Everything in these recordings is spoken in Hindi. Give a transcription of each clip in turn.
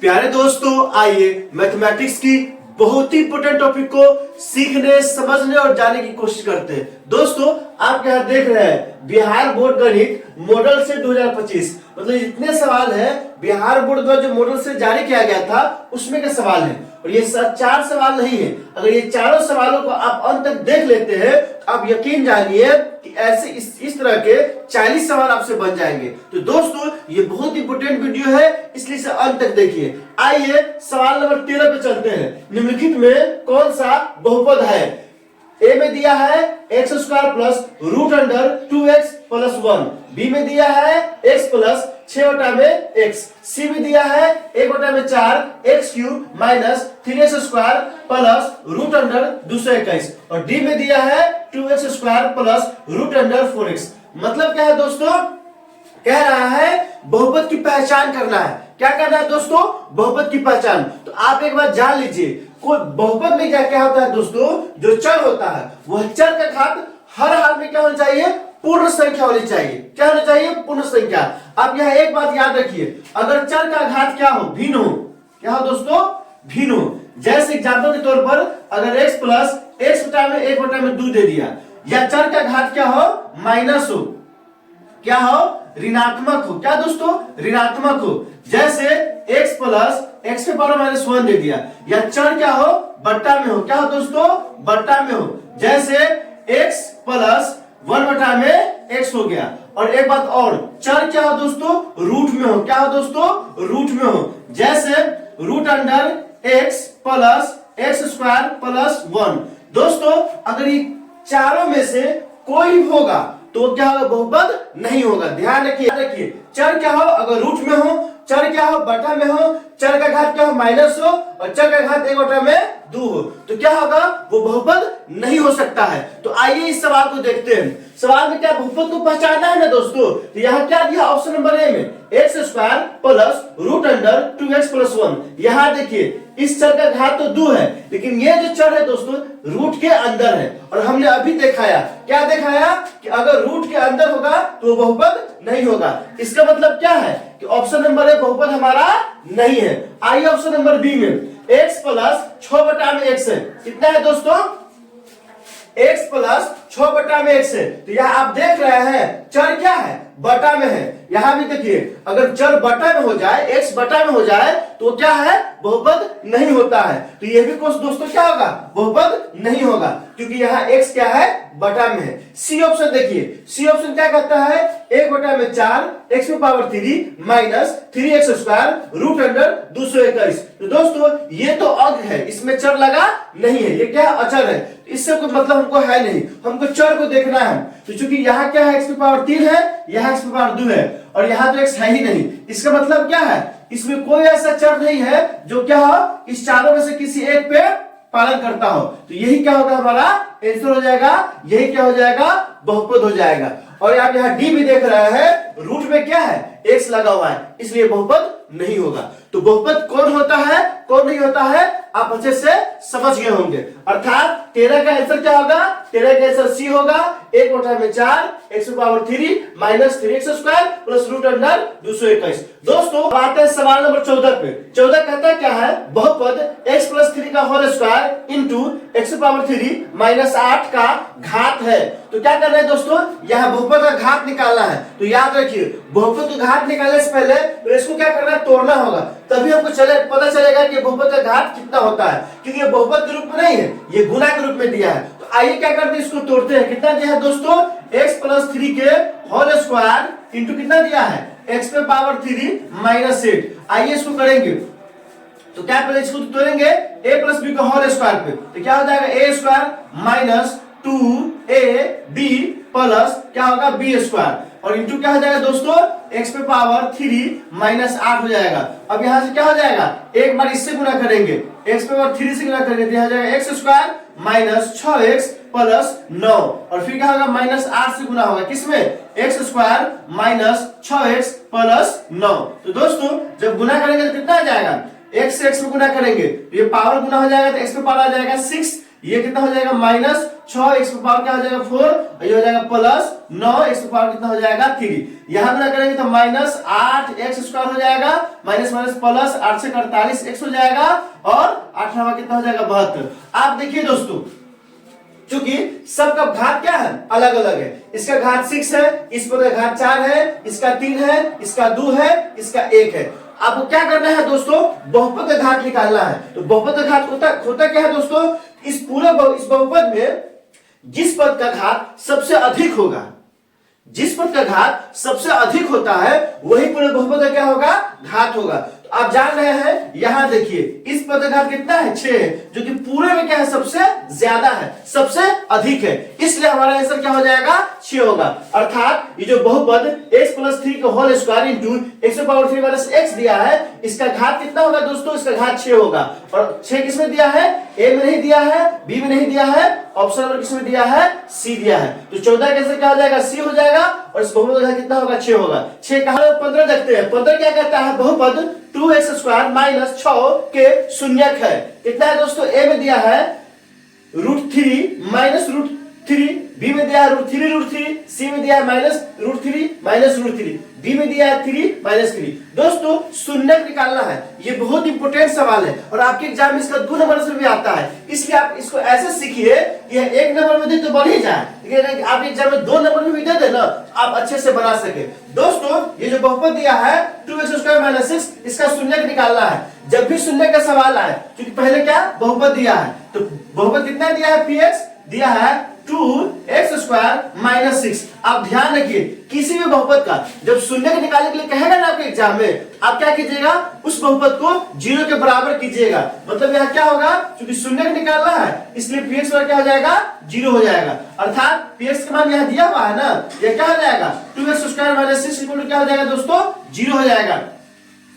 प्यारे दोस्तों, आइए मैथमेटिक्स की बहुत ही इंपोर्टेंट टॉपिक को सीखने, समझने और जानने की कोशिश करते हैं। दोस्तों, आप यहाँ देख रहे हैं बिहार बोर्ड गणित मॉडल से 2025, मतलब जितने सवाल हैं बिहार बोर्ड द्वारा जो मॉडल से जारी किया गया था उसमें के सवाल हैं। और ये 4 सवाल नहीं है। अगर ये चारों सवालों को आप अंत तक देख लेते हैं तो आप यकीन जानिए कि ऐसे इस तरह के 40 सवाल आपसे बन जाएंगे। तो दोस्तों, ये बहुत इंपोर्टेंट वीडियो है, इसलिए इसे अंत तक देखिए। आइए सवाल नंबर 13 पे चलते हैं। निम्नलिखित में कौन सा बहुपद है? ए में दिया है x square plus root under 2x plus 1। B में दिया है x प्लस 6/x। सी में दिया है 1/4 x cube minus 3x square plus root under 221। और डी में दिया है 2x square plus root under 4x। मतलब क्या है दोस्तों? कह रहा है बहुपद की पहचान करना है। क्या करना है दोस्तों? बहुपद की पहचान। तो आप एक बार जान लीजिए, कोई बहुपद में क्या होता है दोस्तों? जो चर होता है वह चर का घात हर हाल में क्या होना चाहिए? पूर्ण संख्या होनी चाहिए। क्या होना चाहिए? पूर्ण संख्या। आप यहाँ एक बात याद रखिए, अगर चर का घात क्या हो? भिन्न हो। क्या हो दोस्तों? भिन्न हो। जैसे एग्जाम्पल के तौर पर अगर x प्लस x बटा में 1/2 दे दिया, या चर का घात क्या हो? माइनस हो। क्या हो? ऋणात्मक हो। क्या दोस्तों? ऋणात्मक हो। जैसे x प्लस x के पावर -1 दे दिया, या चर क्या हो? बट्टा में हो। क्या हो दोस्तों? बट्टा में हो। जैसे x प्लस 1/x हो गया। और एक बात और, चर क्या हो दोस्तों? रूट में हो। क्या हो दोस्तों? रूट में हो। जैसे root under x plus x square plus 1। दोस्तों, अगर ये चारों में से कोई होगा तो क्या होगा? बहुपद नहीं होगा। ध्यान रखिए, चर क्या हो? अगर रूट में हो, चर क्या हो? बटा में हो, चर का घात क्या हो? माइनस हो, और चर का घात 1/2 हो, तो क्या होगा? वो बहुपद नहीं हो सकता है। तो आइए इस सवाल को देखते हैं। सवाल में क्या बहुपद को पहचानना है ना दोस्तों? तो यहाँ क्या दिया? ऑप्शन नंबर ए में x square plus root under 2x plus 1। यहाँ देखिए, इस चर का घात तो 2 है, लेकिन ये जो चर है दोस्तों रूट के अंदर है। और हमने अभी दिखाया, क्या दिखाया? कि अगर रूट के अंदर होगा तो बहुपद नहीं होगा। इसका मतलब क्या है? कि ऑप्शन नंबर ए बहुपद हमारा नहीं है। आइए ऑप्शन नंबर बी में x प्लस 6/x है। कितना है दोस्तों? x प्लस 6/x है। तो यहाँ आप देख रहे हैं चर क्या है? बटा में है। यहाँ भी देखिए, अगर चर बटा में हो जाए, x बटा में हो जाए तो क्या है? बहुपद नहीं होता है। तो ये भी कुछ दोस्तों क्या होगा? बहुपद नहीं होगा, क्योंकि यहाँ x क्या है? बटा में है। सी ऑप्शन देखिए, सी ऑप्शन क्या कहता है? 1/4 x की power 3 minus 3x square root under 221। तो दोस्तों, ये तो अंक है, इसमें चर लगा नहीं है। ये क्या? अचर है। इससे कोई मतलब हमको है नहीं, हमको चर को देखना है। तो चूंकि यहाँ क्या है? x की पावर 3 है, यहाँ x की पावर 2 है, और यहाँ तो x है ही नहीं। इसका मतलब क्या है? इसमें कोई ऐसा चर नहीं है जो क्या हो? इस चारों में से किसी एक पे पालन करता हो। तो यही क्या होगा? हमारा आंसर हो जाएगा। यही क्या हो जाएगा? बहुपद हो जाएगा। और आप यहाँ डी भी देख रहे हैं, रूट में क्या है? x लगा हुआ है, इसलिए बहुपद नहीं होगा। तो बहुपद कौन होता है, कौन नहीं होता है, आप अच्छे से समझ गए होंगे। अर्थात 13 का आंसर क्या होगा? 13 का आंसर सी होगा। 1/4 x की power 3 minus 3x square plus root under 221। दोस्तों, आते हैं सवाल नंबर 14 पे। 14 कहता है क्या है? बहुपद x प्लस 3 का होल स्क्वायर इंटू x की पावर 3 माइनस 8 का घात है। तो क्या करना है दोस्तों? यहाँ बहुपद का घात निकालना है। तो याद रखिए, बहुपद का घात निकालने से पहले तो इसको क्या करना है? तोड़ना होगा, तभी हमको पता चलेगा कि बहुपद का घात कितना होता है, क्योंकि ये बहुपद के रूप में नहीं है, ये गुना के रूप में दिया है। तो आइए क्या करते हैं, इसको तोड़ते हैं। कितना दिया है दोस्तों? x प्लस 3 के होल स्क्वायर इंटू कितना दिया है? x पे पावर 3 माइनस 8। आइए इसको करेंगे। तो क्या पहले इसको तोड़ेंगे a प्लस बी का होल स्क्वायर पे, तो क्या हो जाएगा? a square minus 2ab plus क्या होगा? b स्क्वायर, और इंटू क्या हो जाएगा दोस्तों? x पे पावर 3 माइनस 8 हो जाएगा। अब यहाँ से क्या हो जाएगा? एक बार इससे गुना करेंगे, x पे पावर 3 से गुना करेंगे, तो यहाँ जाएगा x square minus 6x plus 9, और फिर क्या होगा? माइनस 8 से गुना होगा किसमें? x square minus 6x plus 9। तो दोस्तों, जब गुना करेंगे तो कितना आ जाएगा? x से x में गुना करेंगे तो ये पावर गुना हो जाएगा, तो x पे पावर आ जाएगा 6, ये कितना हो जाएगा माइनस 6 एक्स पावर क्या हो जाएगा 4, ये हो जाएगा प्लस 9 एक्स पावर कितना हो जाएगा 3। यहां गुणा करेंगे तो माइनस 8 एक्स स्क्वायर हो जाएगा, माइनस माइनस प्लस 8 से 48 एक्स हो जाएगा, और 8 कितना हो जाएगा 72। आप देखिए दोस्तों, चूंकि सबका घात क्या है अलग अलग है, इसका घात 6 है, इस पर घात 4 है, इसका 3 है, इसका 2 है, इसका 1 है। आपको क्या करना है दोस्तों, बहुपद का घात निकालना है। तो बहुपद का घात होता क्या है दोस्तों, इस पूरे इस बहुपद में जिस पद का घात सबसे अधिक होगा, जिस पद का घात सबसे अधिक होता है वही पूरे बहुपद का क्या होगा, घात होगा। तो आप जान रहे हैं, यहां देखिए इस पद का घात कितना है 6 है, जो कि पूरे में क्या है सबसे ज्यादा है, सबसे अधिक है, इसलिए हमारा आंसर क्या हो जाएगा 6 होगा। अर्थात ये जो बहुपद x + 3 का whole square into x⁻³ - x दिया है, इसका घात कितना होगा दोस्तों, इसका घात 6 होगा। और 6 किसमें दिया है, ए में नहीं दिया है, बी में नहीं दिया है, ऑप्शन नंबर किसमें दिया है, सी दिया है। तो 14 का आंसर क्या हो जाएगा, सी हो जाएगा, और इस बहुपद का कितना होगा 6 होगा। 6 कहां 15 देखते हैं, 15 क्या कहता है, बहुपद 2x² - 6 के शून्यक है। कितना है दोस्तों, ए में दिया है √3 - √3, बी में दिया है √3, सी में दिया है -√3 - √3, डी में दिया है 3 - 3। दोस्तों शून्यक निकालना है, ये बहुत इंपॉर्टेंट सवाल है, और आपके एग्जाम में इसका 2 नंबर से भी आता है, इसलिए आप इसको ऐसे सीखिए कि 1 नंबर में दे तो बन ही जाए, लेकिन आप एग्जाम में 2 नंबर में भी दे दे ना, आप अच्छे से बना सके। दोस्तों ये जो बहुपद दिया है 2x² - 6, इसका शून्यक निकालना है। जब भी शून्यक का सवाल आए, क्योंकि पहले क्या बहुपद दिया है, तो बहुपद कितना दिया है, px दिया है 2x² - 6। आप ध्यान रखिए, किसी भी बहुपद का जब शून्यक निकालने के लिए कहेगा ना आपके एग्जाम में, आप क्या कीजिएगा, उस बहुपद को 0 के बराबर कीजिएगा। मतलब यहाँ क्या होगा, क्योंकि शून्यक निकालना है, इसलिए px क्या हो जाएगा 0 हो जाएगा। अर्थात px का मान यहाँ दिया हुआ है ना, यह क्या हो जाएगा 2x² - 6 क्या हो जाएगा दोस्तों 0 हो जाएगा।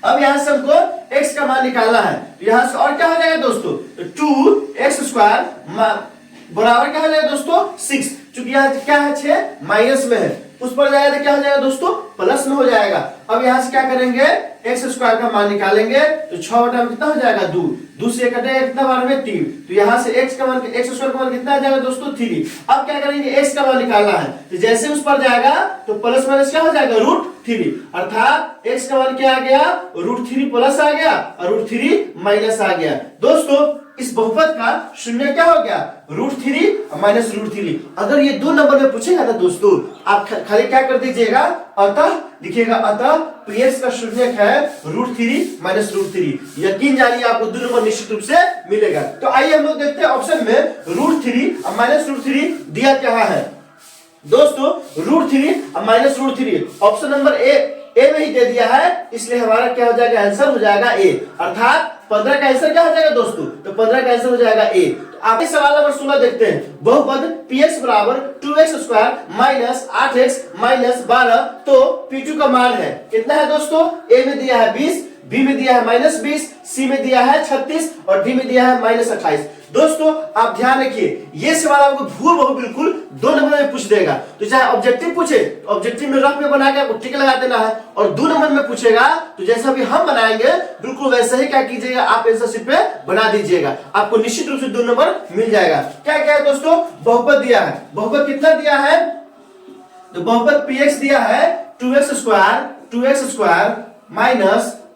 अब यहां से हमको x का मान निकालना है, तो यहां से और क्या हो जाएगा दोस्तों, 2x² बराबर क्या हो जाएगा दोस्तों 6, चूंकि यहाँ क्या है 6 माइनस में है, उस पर जाएगा तो क्या हो जाएगा दोस्तों प्लस में हो जाएगा। अब यहाँ से क्या करेंगे, x² का मान निकालेंगे, तो 6 बटा कितना हो जाएगा 2, 2 से कटेगा कितना बार में 3, तो यहाँ से x² का मान कितना आ जाएगा दोस्तों 3। अब क्या करेंगे, x का मान निकालना है, तो जैसे उस पर जाएगा तो प्लस माइनस क्या हो जाएगा √3, अर्थात x का मान क्या आ गया √3 प्लस आ गया और √3 माइनस आ गया। दोस्तों इस बहुपद का शून्य क्या हो गया √3 - √3। अगर ये 2 नंबर में पूछेगा ना दोस्तों, आप खाली क्या कर दीजिएगा, अतः लिखिएगा, अतः px का शून्यक है √3 - √3। यकीन जानिए आपको 2 नंबर निश्चित रूप से मिलेगा। तो आइए हम लोग देखते हैं ऑप्शन में √3 - √3 दिया क्या है। दोस्तों √3 - √3 ऑप्शन नंबर ए में ही दे दिया है, इसलिए हमारा क्या हो जाएगा, आंसर हो जाएगा ए। अर्थात 15 का आंसर क्या हो जाएगा दोस्तों, तो 15 का आंसर हो जाएगा ए। तो आप सवाल नंबर 16 देखते हैं, बहुपद px बराबर 2x² - 8x - 12, तो p2 का मान है कितना है दोस्तों, ए में दिया है 20, बी में दिया है -20, सी में दिया है 36 और डी में दिया है -28। दोस्तों आप ध्यान रखिए, ये सवाल आपको भूल बहु बिल्कुल 2 नंबर में पूछ देगा। तो चाहे ऑब्जेक्टिव पूछे, ऑब्जेक्टिव में रफ में बना के आपको टिक लगा देना है, और 2 नंबर में पूछेगा तो जैसा भी हम बनाएंगे बिल्कुल वैसे ही क्या कीजिएगा, आप आंसर शीट पे बना दीजिएगा, आपको निश्चित रूप से 2 नंबर मिल जाएगा। क्या क्या है दोस्तों, बहुपद दिया है, बहुपद कितना दिया है, तो बहुपद px दिया है 2x²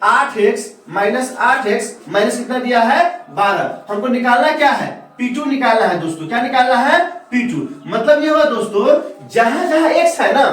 - 8x माइनस कितना दिया है 12। हमको निकालना क्या है, P2 निकालना है दोस्तों। क्या निकालना है, P2। मतलब ये हुआ दोस्तों, जहां जहां x है ना,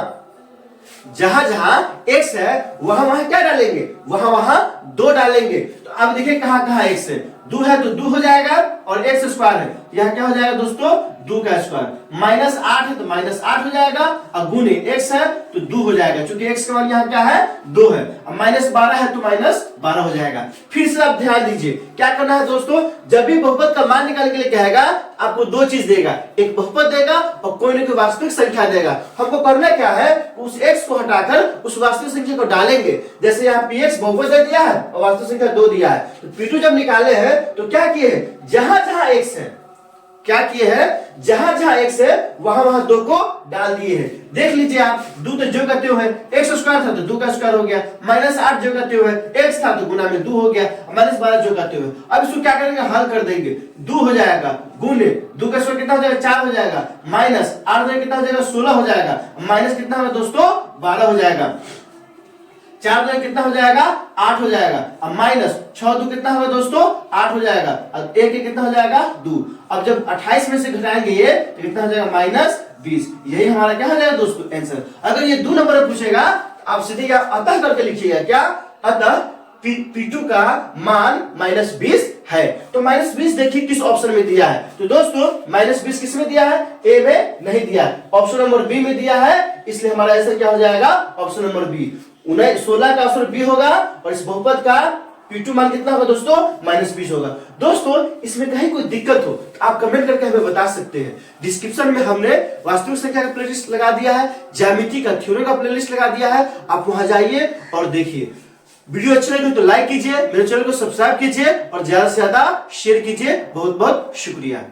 जहां जहां x है वहां वहां क्या डालेंगे, वहां वहां 2 डालेंगे। तो अब देखिए कहां कहां x है, 2 है तो 2 हो जाएगा, और x² है यह क्या हो जाएगा दोस्तों 2 का स्क्वायर, -8 है तो -8 हो जाएगा, और गुणे x है तो 2 हो जाएगा, क्योंकि x का मान यहाँ क्या है 2 है, और -12 है तो -12 हो जाएगा। फिर से आप ध्यान दीजिए क्या करना है दोस्तों, जब भी बहुपद का मान निकालने के लिए कहेगा आपको 2 चीज देगा, एक बहुपद देगा और कोई ना कोई वास्तविक संख्या देगा। हमको करना क्या है, उस x को हटाकर उस वास्तविक संख्या को डालेंगे। जैसे यहाँ px बहुपद दे दिया है और वास्तविक संख्या 2 दिया है, तो p2 जब निकाले हैं तो क्या किए, जहां जहां x है क्या किए हैं, जहां जहां x है वहां वहां 2 को डाल दिए हैं। देख लीजिए आप, 2 तो जो करते हुए x स्क्वायर था तो 2 का स्क्वायर हो गया, -8 जो करते हुए x था तो गुना में 2 हो गया, -12 जो करते हुए। अब इसको क्या करेंगे, हल कर देंगे। 2 हो जाएगा गुने 2 का स्क्वायर कितना हो जाएगा, 4 हो जाएगा, माइनस 8 कितना हो जाएगा, 16 हो जाएगा, माइनस कितना होगा दोस्तों, 12 हो जाएगा, 4 2 कितना हो जाएगा, 8 हो जाएगा, अब माइनस 6 2 कितना होगा दोस्तों, 8 हो जाएगा, अब 1 कितना हो जाएगा, 2। अब जब 28 में से घटाएंगे ये तो कितना हो जाएगा, -20। यही हमारा क्या हो जाएगा दोस्तों, आंसर। अगर ये 2 नंबर में पूछेगा आप सीधे क्या अतः करके लिखिएगा, क्या अतः P2 का मान -20 है। तो -20 देखिए किस ऑप्शन में दिया है, तो दोस्तों -20 किस में दिया है, ए में नहीं दिया है, ऑप्शन नंबर बी में दिया है, इसलिए हमारा आंसर क्या हो जाएगा, ऑप्शन नंबर बी। 16 का ऑप्शन बी होगा और इस बहुपद का P2 मान कितना होगा दोस्तों, -20 होगा। दोस्तों इसमें कहीं कोई दिक्कत हो तो आप कमेंट करके हमें बता सकते हैं। डिस्क्रिप्शन में हमने वास्तविक संख्या का प्लेलिस्ट लगा दिया है, ज्यामिति का थ्योरम का प्लेलिस्ट लगा दिया है, आप वहां जाइए और देखिए। वीडियो अच्छी लगी तो लाइक कीजिए, मेरे चैनल को सब्सक्राइब कीजिए और ज्यादा से ज्यादा शेयर कीजिए। बहुत बहुत शुक्रिया।